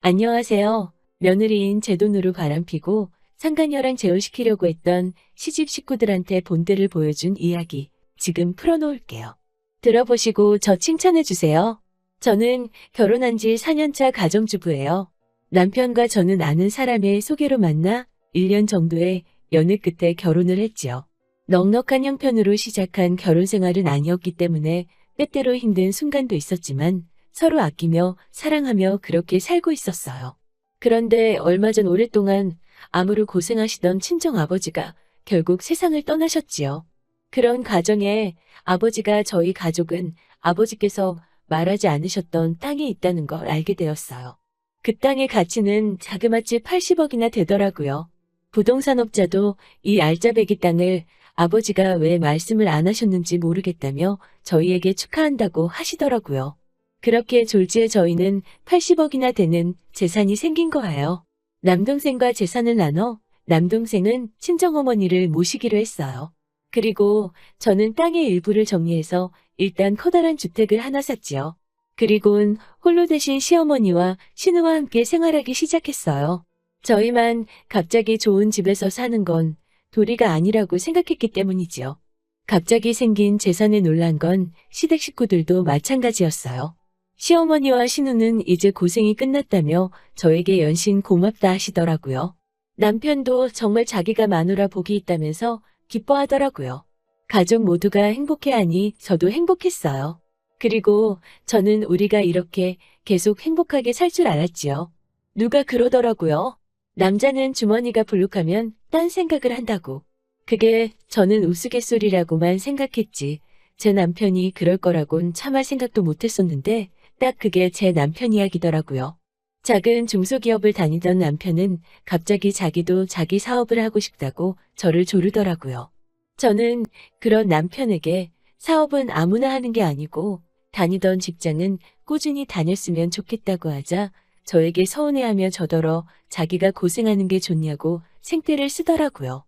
안녕하세요. 며느리인 제 돈으로 바람피고 상간녀랑 재혼시키려고 했던 시집 식구들한테 본때를 보여준 이야기 지금 풀어놓을게요. 들어보시고 저 칭찬해주세요. 저는 결혼한 지 4년차 가정주부예요. 남편과 저는 아는 사람의 소개로 만나 1년 정도의 연애 끝에 결혼을 했지요. 넉넉한 형편으로 시작한 결혼 생활은 아니었기 때문에 때때로 힘든 순간도 있었지만 서로 아끼며 사랑하며 그렇게 살고 있었어요. 그런데 얼마 전 오랫동안 암으로 고생하시던 친정아버지가 결국 세상을 떠나셨지요. 그런 과정에 아버지가 저희 가족은 아버지께서 말하지 않으셨던 땅이 있다는 걸 알게 되었어요. 그 땅의 가치는 자그마치 80억이나 되더라고요. 부동산업자도 이 알짜배기 땅을 아버지가 왜 말씀을 안 하셨는지 모르겠다며 저희에게 축하한다고 하시더라고요. 그렇게 졸지에 저희는 80억이나 되는 재산이 생긴 거예요. 남동생과 재산을 나눠 남동생은 친정어머니를 모시기로 했어요. 그리고 저는 땅의 일부를 정리해서 일단 커다란 주택을 하나 샀지요. 그리고는 홀로 되신 시어머니와 신우와 함께 생활하기 시작했어요. 저희만 갑자기 좋은 집에서 사는 건 도리가 아니라고 생각했기 때문이지요. 갑자기 생긴 재산에 놀란 건 시댁 식구들도 마찬가지였어요. 시어머니와 신우는 이제 고생이 끝났다며 저에게 연신 고맙다 하시더라고요. 남편도 정말 자기가 마누라 복이 있다면서 기뻐하더라고요. 가족 모두가 행복해하니 저도 행복했어요. 그리고 저는 우리가 이렇게 계속 행복하게 살 줄 알았지요. 누가 그러더라고요. 남자는 주머니가 불룩하면 딴 생각을 한다고. 그게 저는 우스갯소리라고만 생각했지. 제 남편이 그럴 거라곤 참을 생각도 못했었는데 딱 그게 제 남편 이야기더라고요. 작은 중소기업을 다니던 남편은 갑자기 자기도 자기 사업을 하고 싶다고 저를 조르더라고요. 저는 그런 남편에게 사업은 아무나 하는 게 아니고 다니던 직장은 꾸준히 다녔으면 좋겠다고 하자 저에게 서운해하며 저더러 자기가 고생하는 게 좋냐고 생떼를 쓰더라고요.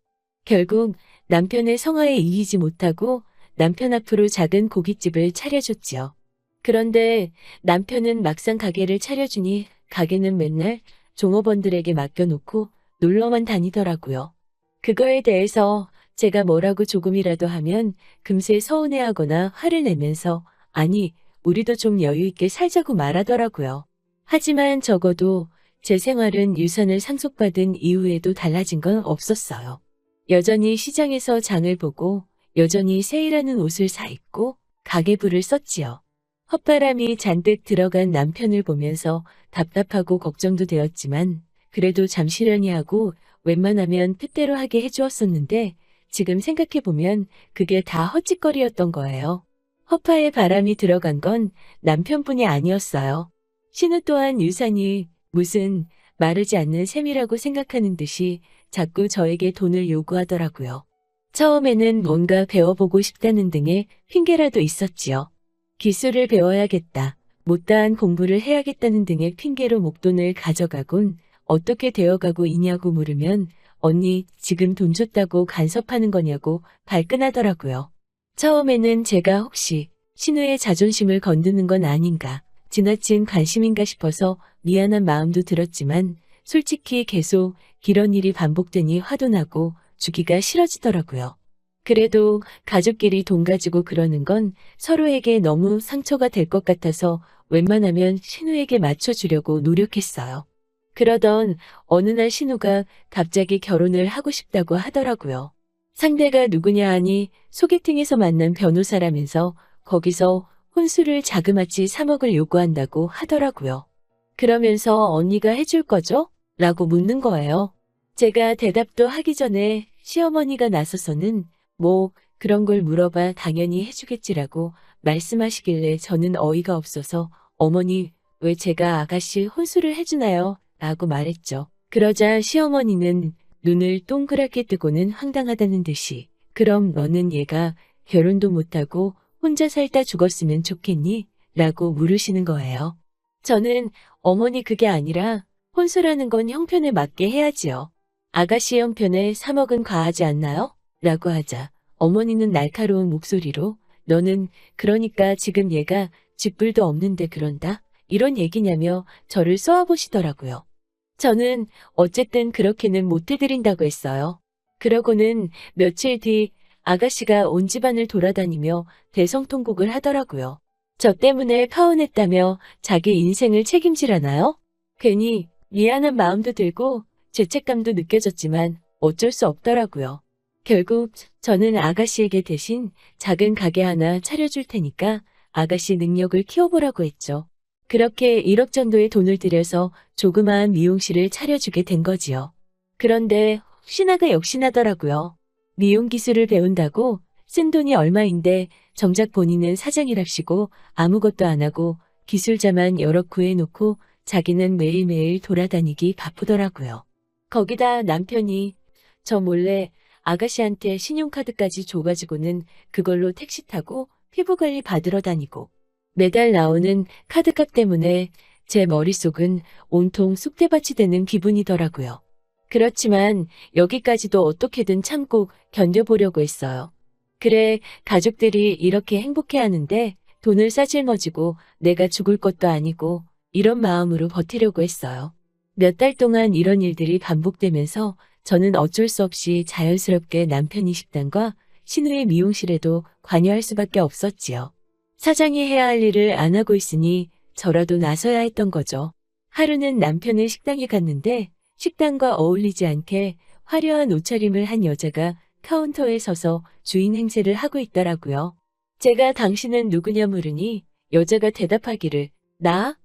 결국 남편의 성화에 이기지 못하고 남편 앞으로 작은 고깃집을 차려줬지요. 그런데 남편은 막상 가게를 차려주니 가게는 맨날 종업원들에게 맡겨놓고 놀러만 다니더라고요. 그거에 대해서 제가 뭐라고 조금이라도 하면 금세 서운해하거나 화를 내면서 아니, 우리도 좀 여유 있게 살자고 말하더라고요. 하지만 적어도 제 생활은 유산을 상속받은 이후에도 달라진 건 없었어요. 여전히 시장에서 장을 보고 여전히 세일하는 옷을 사 입고 가계부를 썼지요. 헛바람이 잔뜩 들어간 남편을 보면서 답답하고 걱정도 되었지만 그래도 잠시려니 하고 웬만하면 뜻대로 하게 해주었었는데 지금 생각해보면 그게 다 헛짓거리였던 거예요. 허파에 바람이 들어간 건 남편뿐이 아니었어요. 신우 또한 유산이 무슨 마르지 않는 셈이라고 생각하는 듯이 자꾸 저에게 돈을 요구하더라고요. 처음에는 뭔가 배워보고 싶다는 등의 핑계라도 있었지요. 기술을 배워야겠다, 못다한 공부를 해야겠다는 등의 핑계로 목돈을 가져가곤 어떻게 되어가고 있냐고 물으면 언니 지금 돈 줬다고 간섭하는 거냐고 발끈하더라고요. 처음에는 제가 혹시 신우의 자존심을 건드는 건 아닌가, 지나친 관심인가 싶어서 미안한 마음도 들었지만 솔직히 계속 이런 일이 반복되니 화도 나고 주기가 싫어지더라고요. 그래도 가족끼리 돈 가지고 그러는 건 서로에게 너무 상처가 될 것 같아서 웬만하면 신우에게 맞춰주려고 노력했어요. 그러던 어느 날 신우가 갑자기 결혼을 하고 싶다고 하더라고요. 상대가 누구냐 하니 소개팅에서 만난 변호사라면서 거기서 혼수를 자그마치 3억을 요구한다고 하더라고요. 그러면서 언니가 해줄 거죠? 라고 묻는 거예요. 제가 대답도 하기 전에 시어머니가 나서서는 뭐 그런 걸 물어봐 당연히 해주겠지라고 말씀하시길래 저는 어이가 없어서 어머니 왜 제가 아가씨 혼수를 해주나요? 라고 말했죠. 그러자 시어머니는 눈을 동그랗게 뜨고는 황당하다는 듯이 그럼 너는 얘가 결혼도 못하고 혼자 살다 죽었으면 좋겠니? 라고 물으시는 거예요. 저는 어머니 그게 아니라 혼수라는 건 형편에 맞게 해야지요. 아가씨 형편에 3억은 과하지 않나요? 라고 하자 어머니는 날카로운 목소리로 너는 그러니까 지금 얘가 쥐뿔도 없는데 그런다? 이런 얘기냐며 저를 쏘아보시더라고요. 저는 어쨌든 그렇게는 못 해드린다고 했어요. 그러고는 며칠 뒤 아가씨가 온 집안을 돌아다니며 대성통곡을 하더라고요. 저 때문에 파혼했다며 자기 인생을 책임지라나요? 괜히 미안한 마음도 들고 죄책감도 느껴졌지만 어쩔 수 없더라고요. 결국 저는 아가씨에게 대신 작은 가게 하나 차려줄 테니까 아가씨 능력을 키워보라고 했죠. 그렇게 1억 정도의 돈을 들여서 조그마한 미용실을 차려주게 된 거지요. 그런데 혹시나가 역시나더라고요. 미용 기술을 배운다고 쓴 돈이 얼마인데 정작 본인은 사장이랍시고 아무것도 안 하고 기술자만 여러 구해놓고 자기는 매일매일 돌아다니기 바쁘더라고요. 거기다 남편이 저 몰래 아가씨한테 신용카드까지 줘가지고는 그걸로 택시 타고 피부관리 받으러 다니고 매달 나오는 카드값 때문에 제 머릿속은 온통 쑥대밭이 되는 기분이더라고요. 그렇지만 여기까지도 어떻게든 참고 견뎌보려고 했어요. 그래, 가족들이 이렇게 행복해하는데 돈을 싸질머지고 내가 죽을 것도 아니고 이런 마음으로 버티려고 했어요. 몇 달 동안 이런 일들이 반복되면서 저는 어쩔 수 없이 자연스럽게 남편이 식당과 신우의 미용실에도 관여할 수밖에 없었지요. 사장이 해야 할 일을 안 하고 있으니 저라도 나서야 했던 거죠. 하루는 남편의 식당에 갔는데 식당과 어울리지 않게 화려한 옷차림을 한 여자가 카운터에 서서 주인 행세를 하고 있더라고요. 제가 당신은 누구냐 물으니 여자가 대답하기를 나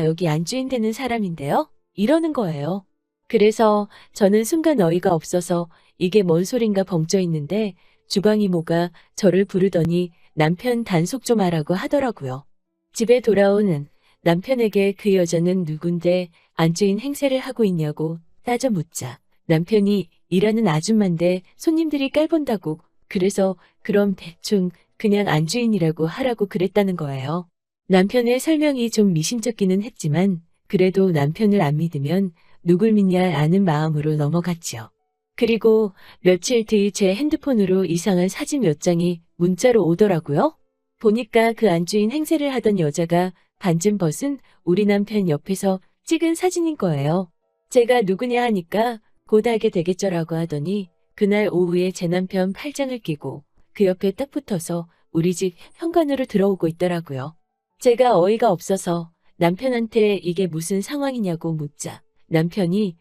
여기 안주인 되는 사람인데요? 이러는 거예요. 그래서 저는 순간 어이가 없어서 이게 뭔 소린가 벙쪄 있는데 주방 이모가 저를 부르더니 남편 단속 좀 하라고 하더라고요. 집에 돌아오는 남편에게 그 여자는 누군데 안주인 행세를 하고 있냐고 따져 묻자 남편이 일하는 아줌마인데 손님들이 깔본다고 그래서 그럼 대충 그냥 안주인이라고 하라고 그랬다는 거예요. 남편의 설명이 좀 미심쩍기는 했지만 그래도 남편을 안 믿으면 누굴 믿냐 아는 마음으로 넘어갔지요. 그리고 며칠 뒤 제 핸드폰으로 이상한 사진 몇 장이 문자로 오더라고요. 보니까 그 안주인 행세를 하던 여자가 반쯤 벗은 우리 남편 옆에서 찍은 사진인 거예요. 제가 누구냐 하니까 곧 알게 되겠죠라고 하더니 그날 오후에 제 남편 팔짱을 끼고 그 옆에 딱 붙어서 우리 집 현관으로 들어오고 있더라고요. 제가 어이가 없어서 남편한테 이게 무슨 상황이냐고 묻자 남편이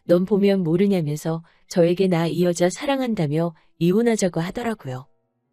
넌 보면 모르냐면서 저에게 나 이 여자 사랑한다며 이혼하자고 하더라고요.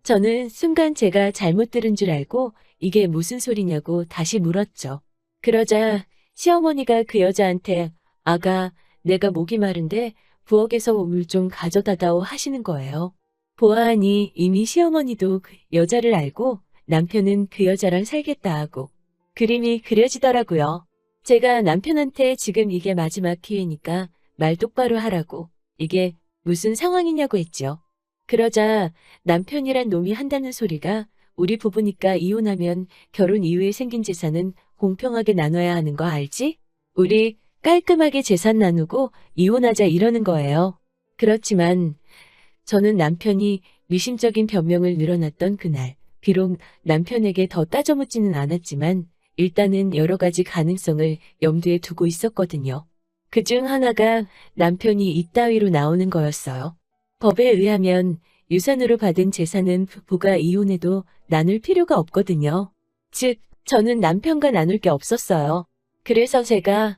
저는 순간 제가 잘못 들은 줄 알고 이게 무슨 소리냐고 다시 물었죠. 그러자 시어머니가 그 여자한테 아가 내가 목이 마른데 부엌에서 물 좀 가져다다오 하시는 거예요. 보아하니 이미 시어머니도 그 여자를 알고 남편은 그 여자랑 살겠다 하고 그림이 그려지더라고요. 제가 남편한테 지금 이게 마지막 기회니까 말 똑바로 하라고 이게 무슨 상황이냐고 했죠. 그러자 남편이란 놈이 한다는 소리가 우리 부부니까 이혼하면 결혼 이후에 생긴 재산은 공평하게 나눠야 하는 거 알지? 우리 깔끔하게 재산 나누고 이혼하자 이러는 거예요. 그렇지만 저는 남편이 미심쩍인 변명을 늘어놨던 그날 비록 남편에게 더 따져묻지는 않았지만 일단은 여러 가지 가능성을 염두에 두고 있었거든요. 그중 하나가 남편이 이따위로 나오는 거였어요. 법에 의하면 유산으로 받은 재산은 부부가 이혼해도 나눌 필요가 없거든요. 즉, 저는 남편과 나눌 게 없었어요. 그래서 제가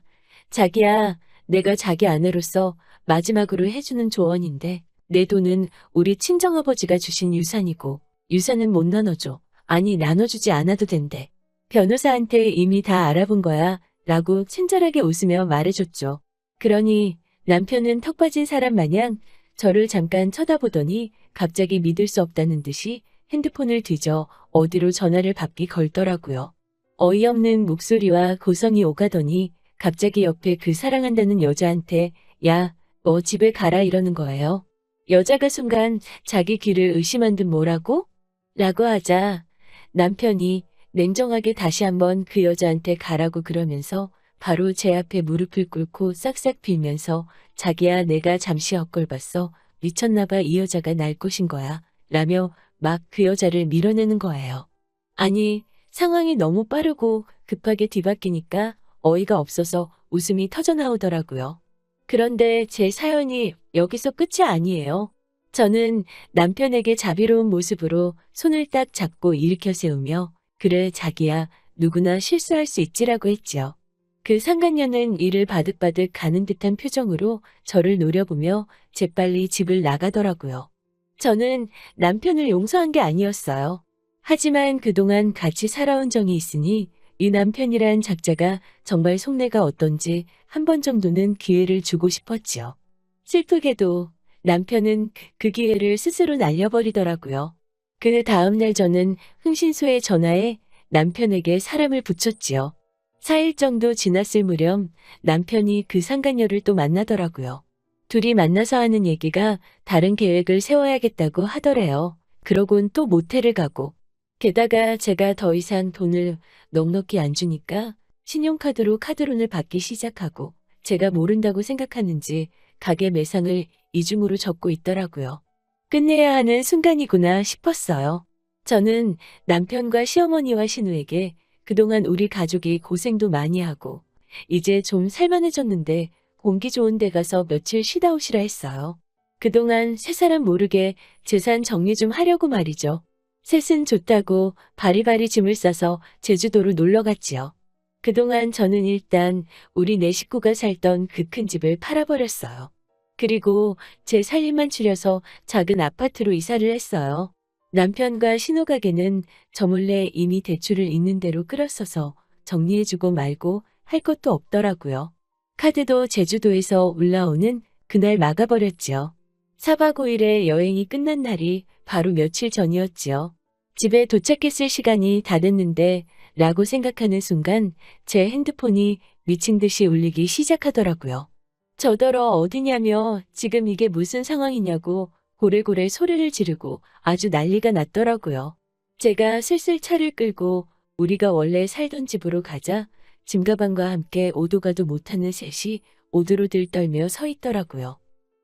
자기야, 내가 자기 아내로서 마지막으로 해주는 조언인데 내 돈은 우리 친정아버지가 주신 유산이고 유산은 못 나눠줘. 아니 나눠주지 않아도 된대. 변호사한테 이미 다 알아본 거야 라고 친절하게 웃으며 말해줬죠. 그러니 남편은 턱 빠진 사람 마냥 저를 잠깐 쳐다보더니 갑자기 믿을 수 없다는 듯이 핸드폰을 뒤져 어디로 전화를 받기 걸더라고요. 어이없는 목소리와 고성이 오가더니 갑자기 옆에 그 사랑한다는 여자한테 야, 너 집에 가라 이러는 거예요. 여자가 순간 자기 귀를 의심한 듯 뭐라고? 라고 하자 남편이 냉정하게 다시 한번 그 여자한테 가라고 그러면서 바로 제 앞에 무릎을 꿇고 싹싹 빌면서 자기야 내가 잠시 헛걸봤어. 미쳤나봐 이 여자가 날 꼬신 거야. 라며 막 그 여자를 밀어내는 거예요. 아니 상황이 너무 빠르고 급하게 뒤바뀌니까 어이가 없어서 웃음이 터져나오더라고요. 그런데 제 사연이 여기서 끝이 아니에요. 저는 남편에게 자비로운 모습으로 손을 딱 잡고 일으켜 세우며 그래 자기야 누구나 실수할 수 있지라고 했지요. 그 상간녀는 이를 바득바득 가는 듯한 표정으로 저를 노려보며 재빨리 집을 나가더라고요. 저는 남편을 용서한 게 아니었어요. 하지만 그동안 같이 살아온 정이 있으니 이 남편이란 작자가 정말 속내가 어떤지 한 번 정도는 기회를 주고 싶었지요. 슬프게도 남편은 그 기회를 스스로 날려버리더라고요. 그 다음날 저는 흥신소에 전화해 남편에게 사람을 붙였지요. 4일 정도 지났을 무렵 남편이 그 상간녀를 또 만나더라고요. 둘이 만나서 하는 얘기가 다른 계획을 세워야겠다고 하더래요. 그러곤 또 모텔을 가고 게다가 제가 더 이상 돈을 넉넉히 안 주니까 신용카드로 카드론을 받기 시작하고 제가 모른다고 생각하는지 가게 매상을 이중으로 적고 있더라고요. 끝내야 하는 순간이구나 싶었어요. 저는 남편과 시어머니와 신우에게 그동안 우리 가족이 고생도 많이 하고 이제 좀 살만해졌는데 공기 좋은 데 가서 며칠 쉬다 오시라 했어요. 그동안 세 사람 모르게 재산 정리 좀 하려고 말이죠. 셋은 좋다고 바리바리 짐을 싸서 제주도로 놀러 갔지요. 그동안 저는 일단 우리 네 식구가 살던 그 큰 집을 팔아버렸어요. 그리고 제 살림만 추려서 작은 아파트로 이사를 했어요. 남편과 신우 가게는 저 몰래 이미 대출을 있는 대로 끌었어서 정리해주고 말고 할 것도 없더라고요. 카드도 제주도에서 올라오는 그날 막아버렸지요. 4박 5일의 여행이 끝난 날이 바로 며칠 전이었지요. 집에 도착했을 시간이 다 됐는데 라고 생각하는 순간 제 핸드폰이 미친 듯이 울리기 시작하더라고요. 저더러 어디냐며 지금 이게 무슨 상황이냐고 고래고래 소리를 지르고 아주 난리가 났더라고요. 제가 슬슬 차를 끌고 우리가 원래 살던 집으로 가자 짐가방과 함께 오도 가도 못하는 셋이 오들오들 떨며 서 있더라고요.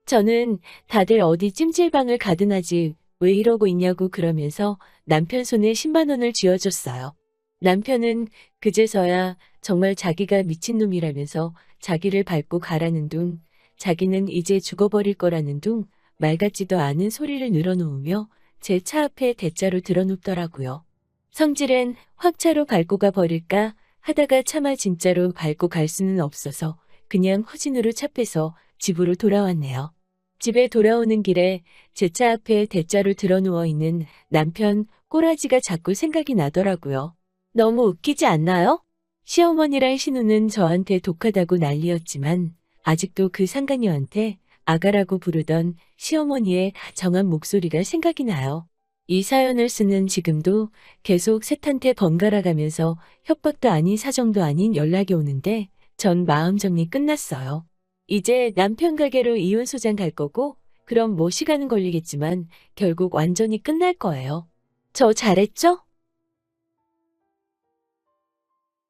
저는 다들 어디 찜질방을 가든 하지 왜 이러고 있냐고 그러면서 남편 손에 10만 원을 쥐어줬어요. 남편은 그제서야 정말 자기가 미친놈이라면서 자기를 밟고 가라는 둥, 자기는 이제 죽어버릴 거라는 둥, 말 같지도 않은 소리를 늘어놓으며 제 차 앞에 대자로 들어눕더라고요. 성질은 확 차로 밟고 가 버릴까 하다가 차마 진짜로 밟고 갈 수는 없어서 그냥 후진으로 차 빼서 집으로 돌아왔네요. 집에 돌아오는 길에 제 차 앞에 대자로 들어누워 있는 남편 꼬라지가 자꾸 생각이 나더라고요. 너무 웃기지 않나요? 시어머니랑 신우는 저한테 독하다고 난리였지만 아직도 그 상간녀한테 아가라고 부르던 시어머니의 다정한 목소리가 생각이 나요. 이 사연을 쓰는 지금도 계속 셋한테 번갈아 가면서 협박도 아닌 사정도 아닌 연락이 오는데 전 마음 정리 끝났어요. 이제 남편 가게로 이혼 소장 갈 거고 그럼 뭐 시간은 걸리겠지만 결국 완전히 끝날 거예요. 저 잘했죠?